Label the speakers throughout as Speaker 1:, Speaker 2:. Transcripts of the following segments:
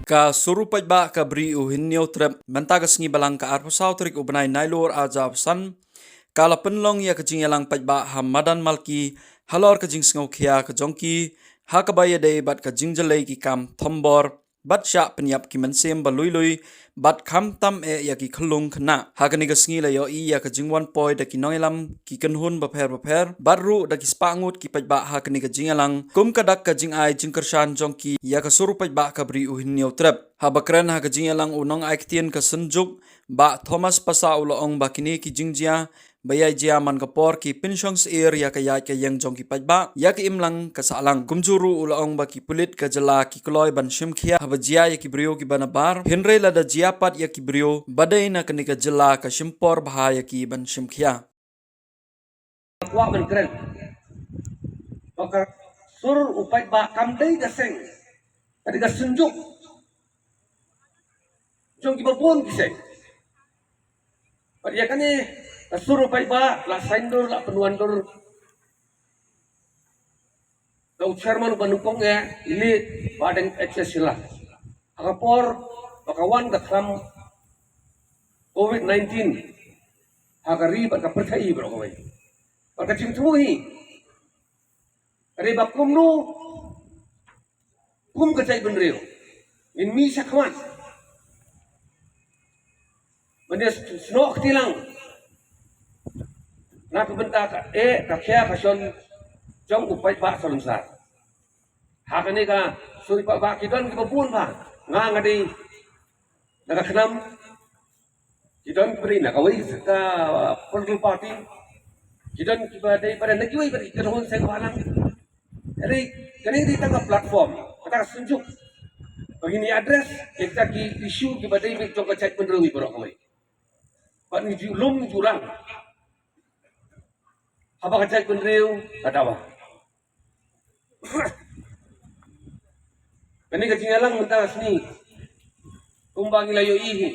Speaker 1: Ka surupat ba ka bri uhinyo trep mentagas ngi balang ka arpasaw trik ubnay nailor ajab san kala penlong ya kajing yalang pajba hamadan malki halor kajing sngau khia ka jongki ha ka baya de bat kajing jalai ki kam thombor bat sha penyap ki mensem balui lui bat kham tam ya ki khlung khna ha ka ni ga sngi la yo I ya kajing wan poi da ki noilam ki kanhun ba pher barru da ki spangut ki pajba ha ka ni ga jingalang kum ka dak kajing ai jing kershan jongki ya ka suru pajba ka bri uhinyo trep ha bakran ha kajing yalang unong aiktien ka senjuk ba Thomas pasa ulong ba kini ki jingjia bayai jia man kapor ki pinsyong seir ya kaya yang jong ki pajba ya ki imlang kasalang kumjuru ulaong ba ki pulit ka jala ki kloy ban shimkhia haba jia ya ki brio ki banabar hinre lada jia pat ya ki brio badai na kanika jala ka shimpor baha ya ki ban shimkhia
Speaker 2: Kuak ben keren. Maka sur upai ba kamdai gaseng. Tadi gas senjuk. Jong ki babon kiseng. Pada kan ni sur upai ba la saindur la penuandur. Kau chairman banupong ya ini badeng eksesila. Akapor bakawan dakram COVID-19. Hakari baka percaya bro kawai. Baka cimtumuhi. Ada bakum nu kum kecai benrio. In mi sakman. Mende snok tilang. Nak bentak ka kya kason jong upai ba solonsar. Hakane ka suri pa ba kidon ki babun ba. Nga ngadi nagakenam kidon beri na kawai ka political party. Kidon ki ba dai pada nagiwai pada kidon saya balang. Jadi kini di tengah platform kita sunjuk begini address kita ki isu ki badai mi jong kacai penderui borok kawai. Pak ni julung jurang. Apa kacai penderui ada apa? Kini ketinggalan mentah sini. Kumbang ilayo ihi.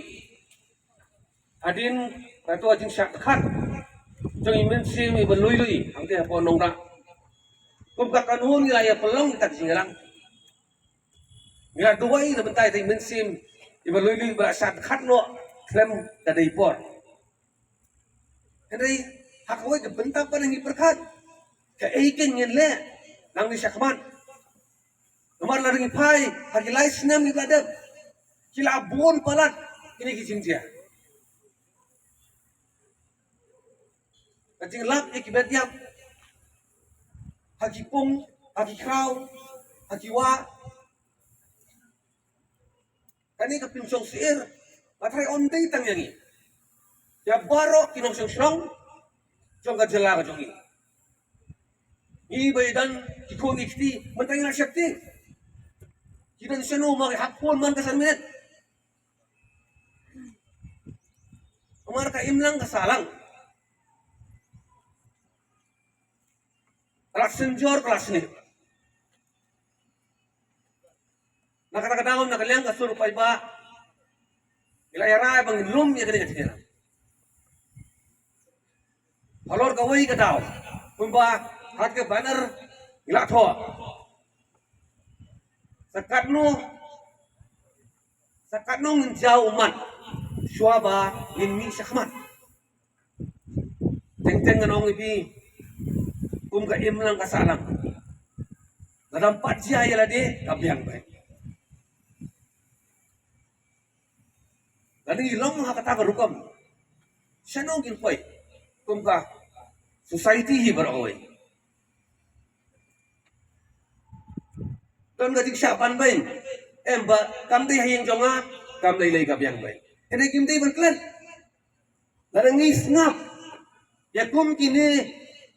Speaker 2: Adin katu ajing syakhat. Jong imen sim iben lui angke apa nongrak. Kumka kanun ilaya pelong kita ketinggalan. Mira duai na bentay tay mensim ibaluli ba syakhat no klem tadi por. Jadi hakawai ke bentak pa nang iperkat. Ka eiken ngin le nang ni syakman. Nomor laring pai hagilai sinam ibadab. Kila bon palat ini kijinjia. Kajing lap ikibetiam. Hagi pung, hagi kraw, hagi wa. Kani kapimsong sir, matray onday tangyangi. Ya baro kinong siyong jong kajala ka jongi. Ibay dan kikong ikti, mantay na siyakti. Kidan siya no, maghapon man kasan minit. Umar ka imlang kasalang. Kelas senjor kelas ni. Nakatagadaon nakaliang kasuro pa iba. Ilayara bang inlum ya kani katinira. Halor kawai ka daw. Kumba hat ke banner ila tho. Sakat no menjauh umat. Syuaba min syakmat. Teng-teng nganong ibi kum ka imlang kasalang. Nadampat siya yala di kabyang ba. Lalu ilong makakataga rukam. Siya nung ginpoy. Kum ka society hi baraway. Don gadik siya panbayin. Ba kamday hayang jonga kamday lay kabyang ba. Hindi kimday berklan. Lalu ngisngap. Ya kum kini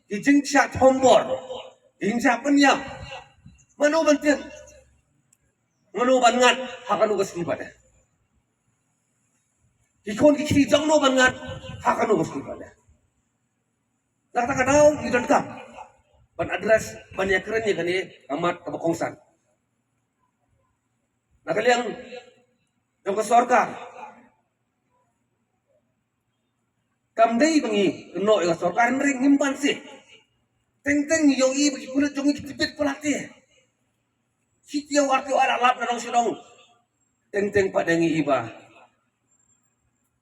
Speaker 2: kijing siya thombor. Kijing siya penyap. Mano bantir. Mano bangat hakanu kaskibat. Kikon kikiri jang no bangat hakanu kaskibat. Nakataka daw idan kam. Ban address banyak keren ya kani amat kabakongsan. Nakaliang yung kasorka. Kamday bangi no yung kasorka rin ngimpan si. Teng-teng yung bagi kulit yung ikitipit palati. Sitiyaw arti o alalap na lang silong. teng padangi iba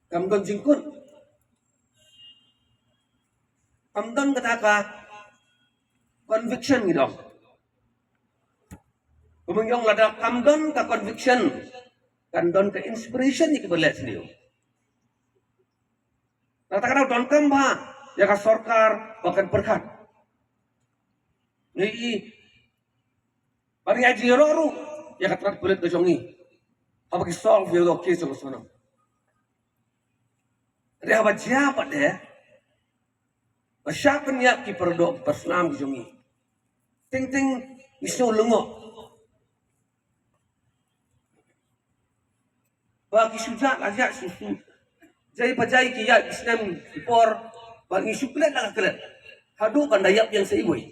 Speaker 2: kamdon jingkun kamdon kataka conviction gitu kumengyong lada kamdon ka conviction kandon ka inspiration ni kibalet sendiri katakan don kamba ya ka sorkar bahkan perkat ni bari aji roru ya ka trat bulet jongi apa ki solve yo ke so sono re haba siapa deh Masyakan ya ki perdo persnam ki jongi ting ting isu lungo bagi suja aja susu jai pajai ki ya islam por bagi suklet nak kelet hadu pandayap yang seiboi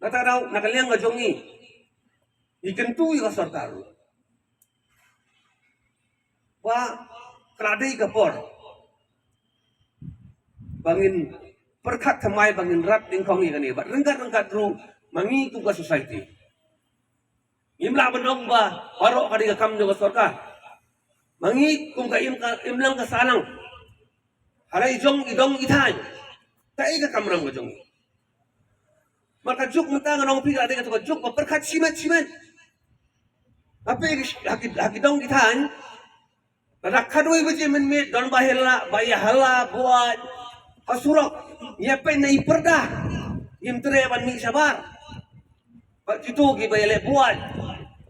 Speaker 2: nata daw nakaliang nga jongi ikentu ka sarkar wa kradai ka por bangin perkat thamai bangin rat dingkong ikani ba rengkat ru mangi tu ka society imla bandong ba paro kadi ka kam jo ka sarkar mangi kung ka imlang ka salang harai jong idong ithay tai ka kamram ka jong maka juk mata nganong pi kadi ka to juk perkat simen apa haki dong ithay rakadoi baje men me don bahela bayahala buat hasurok nyepe na iperda imtre ban mi sabar pak itu ki bayale buat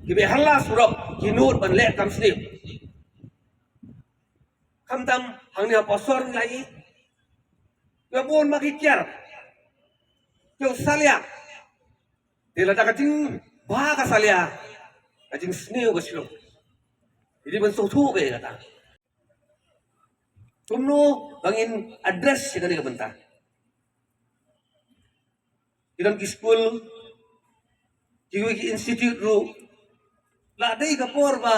Speaker 2: ki bayahala surok kinur ban le kam snip kamtam hangnya pasor ngai gabon makikyar yo salia dila dakating ba ka salia ajing snip ka silo jadi ban sotu be kata tumno bangin address si kanila benta ilang ki school ki institute ru la dai ka por ba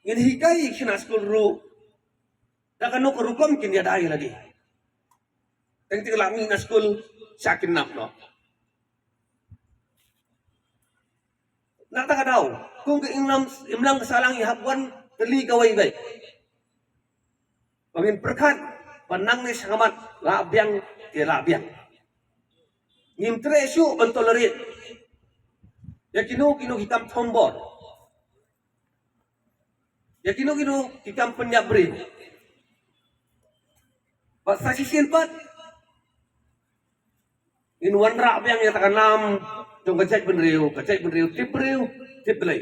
Speaker 2: ngin hikai kina school ru da kanu ko rukom kin dia dai lagi teng ti lami na school sakin nap no nakta ka daw kung imlang kasalang ihapwan teli kaway bay pangin perkat panang ni sangamat labyang ti labyang ngim tresu bentolerit ya kino hitam tombor ya kino hitam penyabri pas sasisin pat in wan rabyang ya takanam jong kacai benriu tibriu tiplay